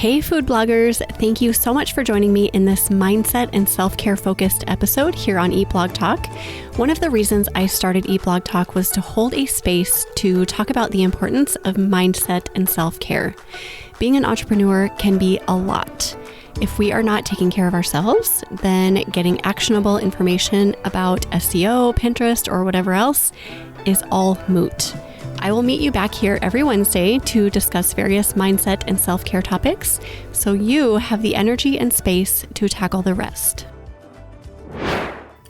Hey food bloggers, thank you so much for joining me in this mindset and self-care focused episode here on Eat Blog Talk. One of the reasons I started Eat Blog Talk was to hold a space to talk about the importance of mindset and self-care. Being an entrepreneur can be a lot. If we are not taking care of ourselves, then getting actionable information about SEO, Pinterest, or whatever else is all moot. I will meet you back here every Wednesday to discuss various mindset and self-care topics, so you have the energy and space to tackle the rest.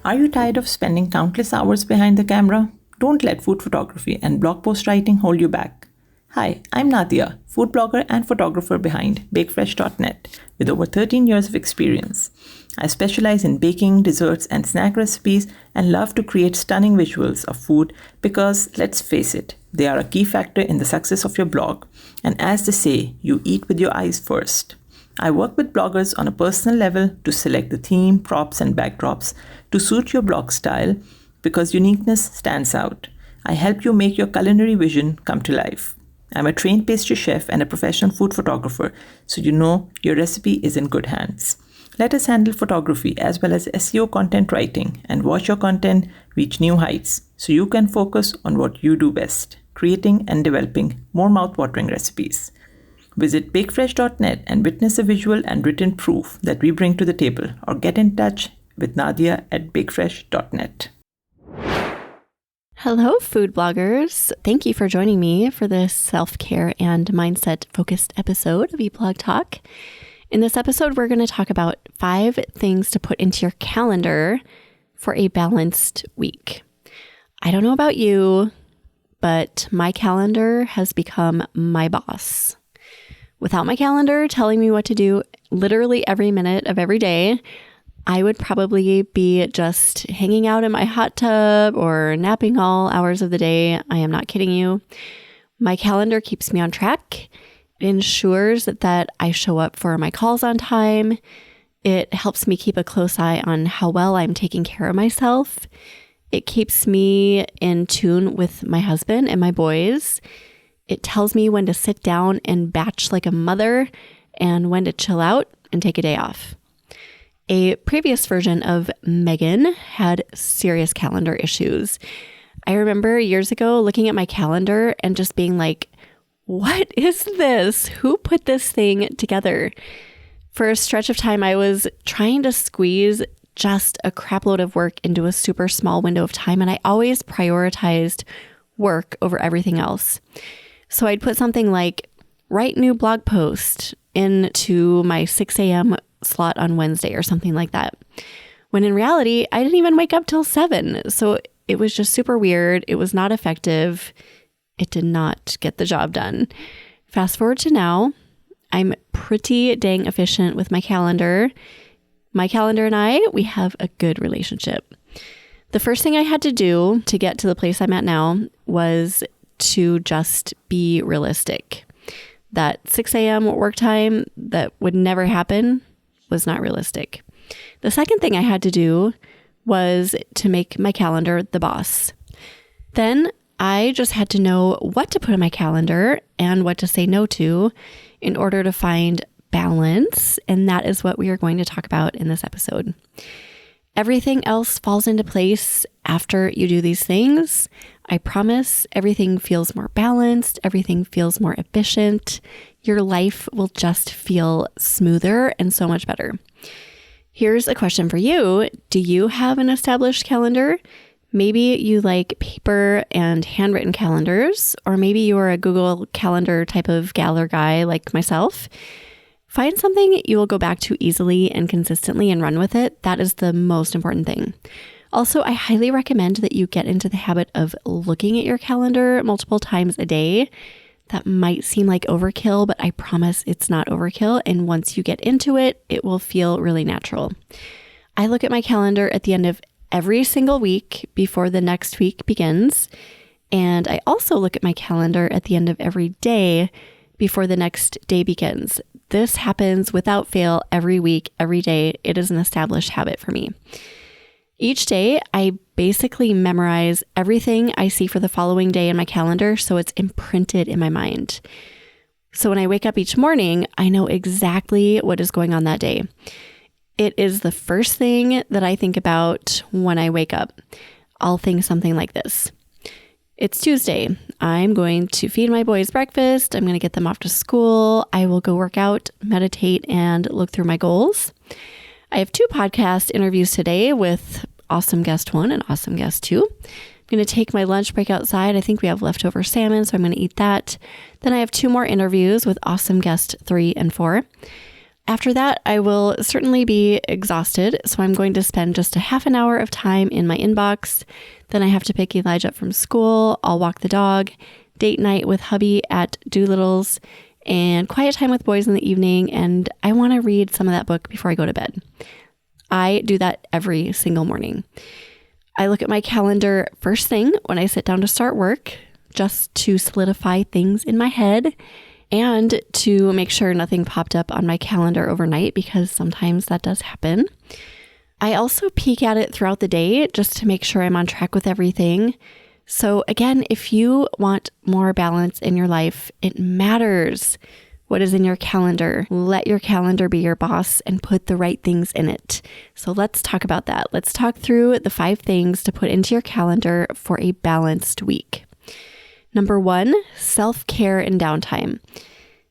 Are you tired of spending countless hours behind the camera? Don't let food photography and blog post writing hold you back. Hi, I'm Nadia, food blogger and photographer behind bakefresh.net with over 13 years of experience. I specialize in baking, desserts, and snack recipes and love to create stunning visuals of food because, let's face it, they are a key factor in the success of your blog. And as they say, you eat with your eyes first. I work with bloggers on a personal level to select the theme, props, and backdrops to suit your blog style because uniqueness stands out. I help you make your culinary vision come to life. I'm a trained pastry chef and a professional food photographer, so you know your recipe is in good hands. Let us handle photography as well as SEO content writing and watch your content reach new heights so you can focus on what you do best, creating and developing more mouth-watering recipes. Visit bakefresh.net and witness the visual and written proof that we bring to the table, or get in touch with Nadia at bakefresh.net. Hello, food bloggers. Thank you for joining me for this self-care and mindset-focused episode of Eat Blog Talk. In this episode, we're going to talk about 5 things to put into your calendar for a balanced week. I don't know about you, but my calendar has become my boss. Without my calendar telling me what to do literally every minute of every day, I would probably be just hanging out in my hot tub or napping all hours of the day. I am not kidding you. My calendar keeps me on track. It ensures that I show up for my calls on time. It helps me keep a close eye on how well I'm taking care of myself. It keeps me in tune with my husband and my boys. It tells me when to sit down and batch like a mother and when to chill out and take a day off. A previous version of Megan had serious calendar issues. I remember years ago looking at my calendar and just being like, what is this? Who put this thing together? For a stretch of time, I was trying to squeeze just a crap load of work into a super small window of time, and I always prioritized work over everything else. So I'd put something like write new blog post into my 6 a.m. slot on Wednesday or something like that. When in reality, I didn't even wake up till 7. So it was just super weird. It was not effective. It did not get the job done. Fast forward to now, I'm pretty dang efficient with my calendar. My calendar and I, we have a good relationship. The first thing I had to do to get to the place I'm at now was to just be realistic. That 6 a.m. work time that would never happen was not realistic. The second thing I had to do was to make my calendar the boss. Then I just had to know what to put on my calendar and what to say no to in order to find balance. And that is what we are going to talk about in this episode. Everything else falls into place after you do these things. I promise everything feels more balanced. Everything feels more efficient. Your life will just feel smoother and so much better. Here's a question for you. Do you have an established calendar? Maybe you like paper and handwritten calendars, or maybe you're a Google Calendar type of gal or guy like myself. Find something you will go back to easily and consistently and run with it. That is the most important thing. Also, I highly recommend that you get into the habit of looking at your calendar multiple times a day. That might seem like overkill, but I promise it's not overkill. And once you get into it, it will feel really natural. I look at my calendar at the end of every single week before the next week begins. And I also look at my calendar at the end of every day before the next day begins. This happens without fail every week, every day. It is an established habit for me. Each day, I basically memorize everything I see for the following day in my calendar, so it's imprinted in my mind. So when I wake up each morning, I know exactly what is going on that day. It is the first thing that I think about when I wake up. I'll think something like this. It's Tuesday. I'm going to feed my boys breakfast. I'm going to get them off to school. I will go work out, meditate, and look through my goals. I have 2 podcast interviews today with awesome guest 1 and awesome guest 2. I'm going to take my lunch break outside. I think we have leftover salmon, so I'm going to eat that. Then I have 2 more interviews with awesome guest 3 and 4. After that, I will certainly be exhausted, so I'm going to spend just a half an hour of time in my inbox. Then I have to pick Elijah up from school. I'll walk the dog, date night with hubby at Doolittle's, and quiet time with boys in the evening, and I want to read some of that book before I go to bed. I do that every single morning. I look at my calendar first thing when I sit down to start work, just to solidify things in my head and to make sure nothing popped up on my calendar overnight, because sometimes that does happen. I also peek at it throughout the day just to make sure I'm on track with everything. So again, if you want more balance in your life, it matters what is in your calendar. Let your calendar be your boss and put the right things in it. So let's talk about that. Let's talk through the 5 things to put into your calendar for a balanced week. Number 1, self-care and downtime.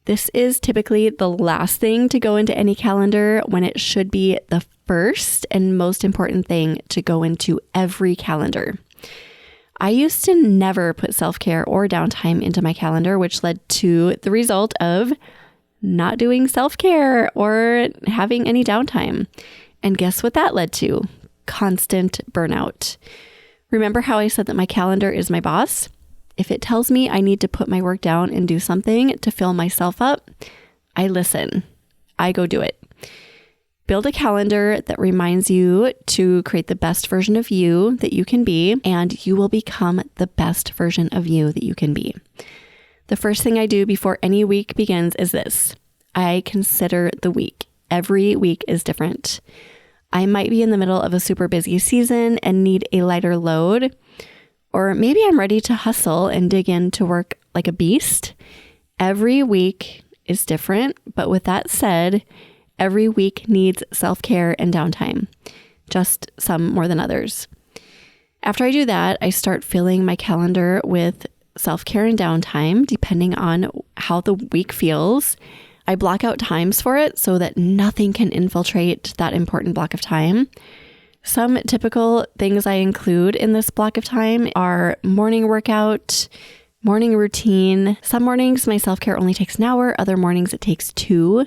This is typically the last thing to go into any calendar when it should be the first and most important thing to go into every calendar. I used to never put self-care or downtime into my calendar, which led to the result of not doing self-care or having any downtime. And guess what that led to? Constant burnout. Remember how I said that my calendar is my boss? If it tells me I need to put my work down and do something to fill myself up, I listen. I go do it. Build a calendar that reminds you to create the best version of you that you can be, and you will become the best version of you that you can be. The first thing I do before any week begins is this. I consider the week. Every week is different. I might be in the middle of a super busy season and need a lighter load. Or maybe I'm ready to hustle and dig into work like a beast. Every week is different, but with that said, every week needs self-care and downtime, just some more than others. After I do that, I start filling my calendar with self-care and downtime, depending on how the week feels. I block out times for it so that nothing can infiltrate that important block of time. Some typical things I include in this block of time are morning workout, morning routine. Some mornings my self-care only takes an hour, other mornings it takes 2.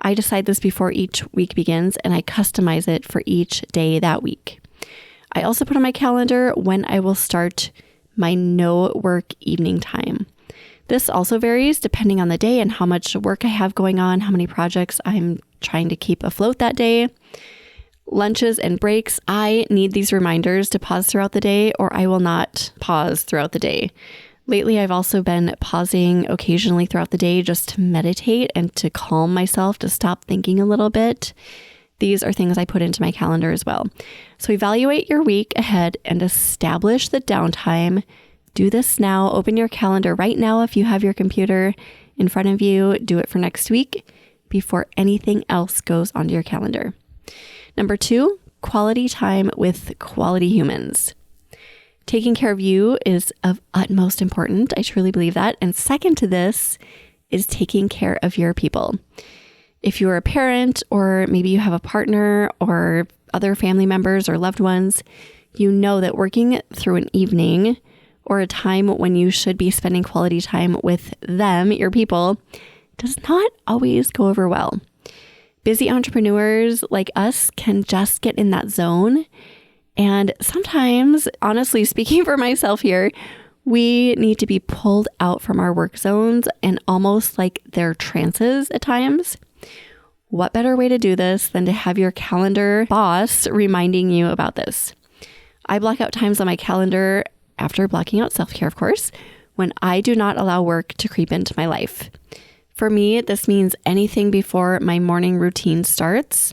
I decide this before each week begins and I customize it for each day that week. I also put on my calendar when I will start my no work evening time. This also varies depending on the day and how much work I have going on, how many projects I'm trying to keep afloat that day. Lunches and breaks, I need these reminders to pause throughout the day or I will not pause throughout the day. Lately, I've also been pausing occasionally throughout the day just to meditate and to calm myself, to stop thinking a little bit. These are things I put into my calendar as well. So evaluate your week ahead and establish the downtime. Do this now. Open your calendar right now if you have your computer in front of you. Do it for next week before anything else goes onto your calendar. Number 2, quality time with quality humans. Taking care of you is of utmost importance. I truly believe that. And second to this is taking care of your people. If you're a parent or maybe you have a partner or other family members or loved ones, you know that working through an evening or a time when you should be spending quality time with them, your people, does not always go over well. Busy entrepreneurs like us can just get in that zone. And sometimes, honestly, speaking for myself here, we need to be pulled out from our work zones and almost like they're trances at times. What better way to do this than to have your calendar boss reminding you about this? I block out times on my calendar, after blocking out self-care, of course, when I do not allow work to creep into my life. For me, this means anything before my morning routine starts,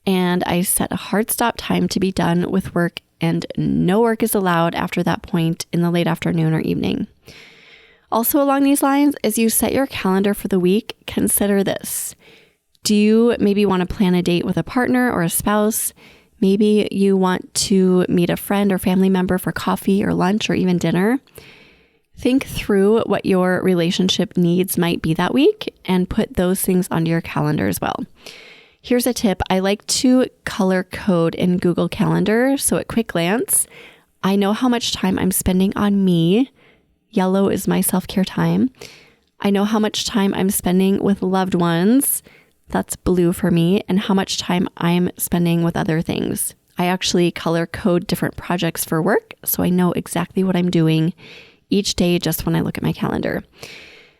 and I set a hard stop time to be done with work, and no work is allowed after that point in the late afternoon or evening. Also along these lines, as you set your calendar for the week, consider this. Do you maybe want to plan a date with a partner or a spouse? Maybe you want to meet a friend or family member for coffee or lunch or even dinner. Think through what your relationship needs might be that week and put those things onto your calendar as well. Here's a tip. I like to color code in Google Calendar. So at quick glance, I know how much time I'm spending on me. Yellow is my self-care time. I know how much time I'm spending with loved ones. That's blue for me. And how much time I'm spending with other things. I actually color code different projects for work, so I know exactly what I'm doing each day just when I look at my calendar.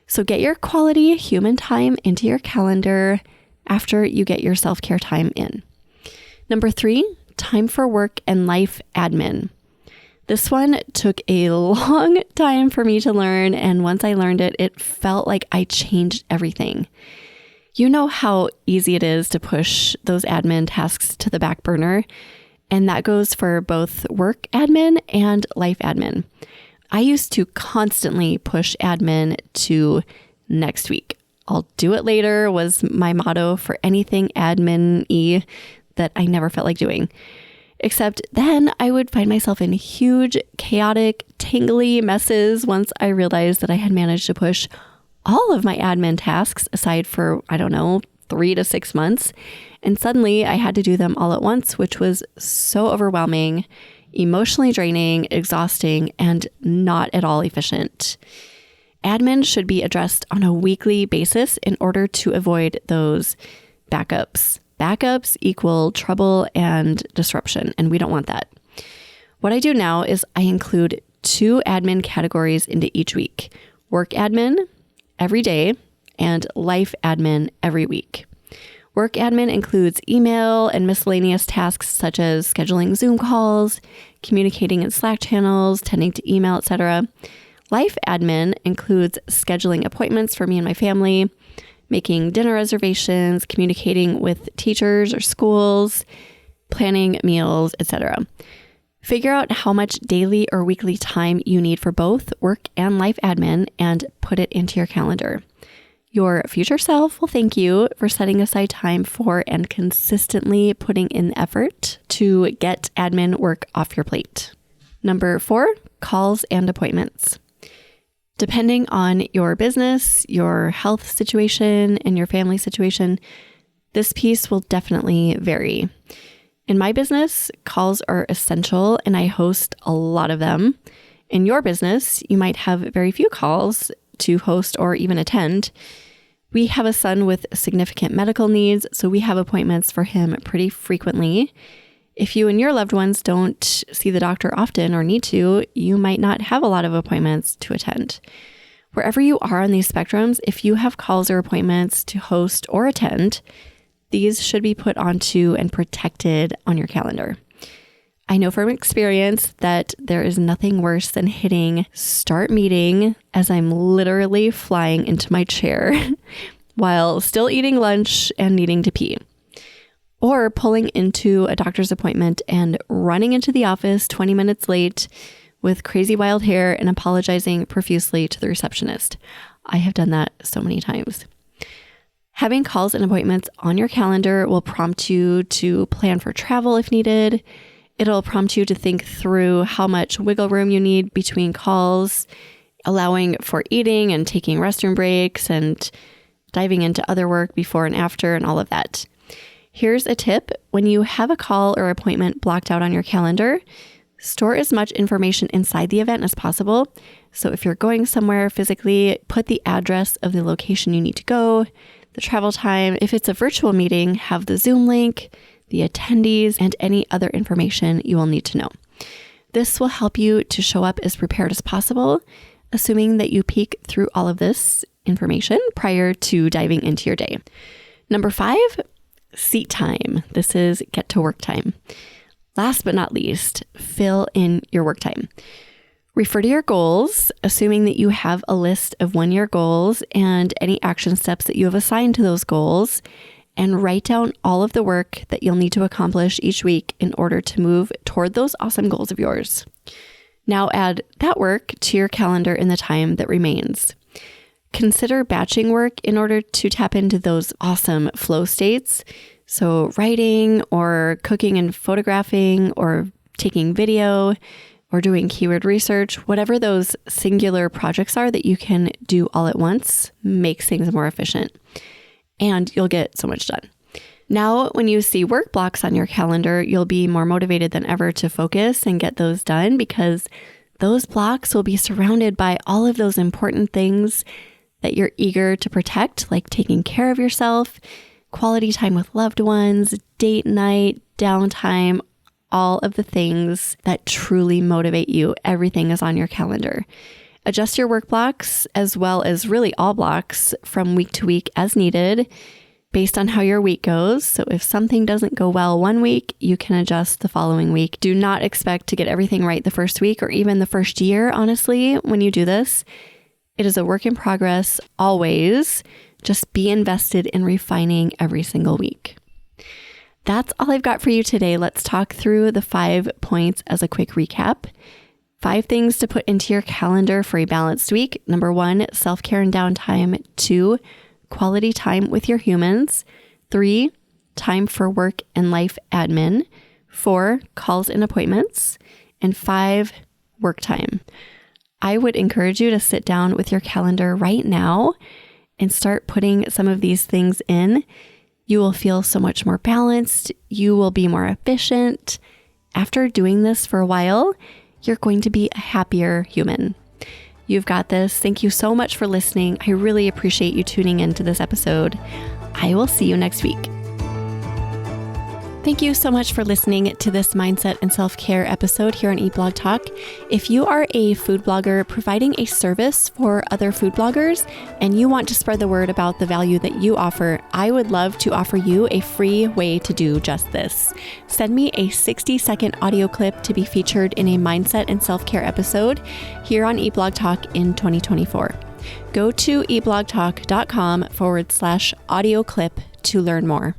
So get your quality human time into your calendar after you get your self-care time in. Number 3, time for work and life admin. This one took a long time for me to learn, and once I learned it, it felt like I changed everything. You know how easy it is to push those admin tasks to the back burner, and that goes for both work admin and life admin. I used to constantly push admin to next week. I'll do it later was my motto for anything admin-y that I never felt like doing. Except then I would find myself in huge, chaotic, tangly messes once I realized that I had managed to push all of my admin tasks aside for, 3 to 6 months. And suddenly I had to do them all at once, which was so overwhelming, emotionally draining, exhausting, and not at all efficient. Admin should be addressed on a weekly basis in order to avoid those backups. Backups equal trouble and disruption, and we don't want that. What I do now is I include 2 admin categories into each week: work admin every day and life admin every week. Work admin includes email and miscellaneous tasks such as scheduling Zoom calls, communicating in Slack channels, tending to email, etc. Life admin includes scheduling appointments for me and my family, making dinner reservations, communicating with teachers or schools, planning meals, etc. Figure out how much daily or weekly time you need for both work and life admin and put it into your calendar. Your future self will thank you for setting aside time for and consistently putting in effort to get admin work off your plate. Number 4, calls and appointments. Depending on your business, your health situation, and your family situation, this piece will definitely vary. In my business, calls are essential and I host a lot of them. In your business, you might have very few calls to host or even attend. We have a son with significant medical needs, so we have appointments for him pretty frequently. If you and your loved ones don't see the doctor often or need to, you might not have a lot of appointments to attend. Wherever you are on these spectrums, if you have calls or appointments to host or attend, these should be put onto and protected on your calendar. I know from experience that there is nothing worse than hitting start meeting as I'm literally flying into my chair while still eating lunch and needing to pee. Or pulling into a doctor's appointment and running into the office 20 minutes late with crazy wild hair and apologizing profusely to the receptionist. I have done that so many times. Having calls and appointments on your calendar will prompt you to plan for travel if needed. It'll prompt you to think through how much wiggle room you need between calls, allowing for eating and taking restroom breaks and diving into other work before and after and all of that. Here's a tip. When you have a call or appointment blocked out on your calendar, store as much information inside the event as possible. So if you're going somewhere physically, put the address of the location you need to go, the travel time. If it's a virtual meeting, have the Zoom link, the attendees, and any other information you will need to know. This will help you to show up as prepared as possible, assuming that you peek through all of this information prior to diving into your day. Number 5, seat time. This is get to work time. Last but not least, fill in your work time. Refer to your goals, assuming that you have a list of 1-year goals and any action steps that you have assigned to those goals, and write down all of the work that you'll need to accomplish each week in order to move toward those awesome goals of yours. Now add that work to your calendar in the time that remains. Consider batching work in order to tap into those awesome flow states. So writing or cooking and photographing or taking video or doing keyword research, whatever those singular projects are that you can do all at once makes things more efficient. And you'll get so much done. Now, when you see work blocks on your calendar, you'll be more motivated than ever to focus and get those done because those blocks will be surrounded by all of those important things that you're eager to protect, like taking care of yourself, quality time with loved ones, date night, downtime, all of the things that truly motivate you. Everything is on your calendar. Adjust your work blocks as well as really all blocks from week to week as needed based on how your week goes. So if something doesn't go well one week, you can adjust the following week. Do not expect to get everything right the first week or even the first year, honestly, when you do this. It is a work in progress, always. Just be invested in refining every single week. That's all I've got for you today. Let's talk through the 5 points as a quick recap. 5 things to put into your calendar for a balanced week. Number 1, self-care and downtime. 2, quality time with your humans. 3, time for work and life admin. 4, calls and appointments. And 5, work time. I would encourage you to sit down with your calendar right now and start putting some of these things in. You will feel so much more balanced. You will be more efficient. After doing this for a while, you're going to be a happier human. You've got this. Thank you so much for listening. I really appreciate you tuning into this episode. I will see you next week. Thank you so much for listening to this mindset and self-care episode here on Eat Blog Talk. If you are a food blogger providing a service for other food bloggers and you want to spread the word about the value that you offer, I would love to offer you a free way to do just this. Send me a 60-second audio clip to be featured in a mindset and self-care episode here on Eat Blog Talk in 2024. Go to eatblogtalk.com/audio clip to learn more.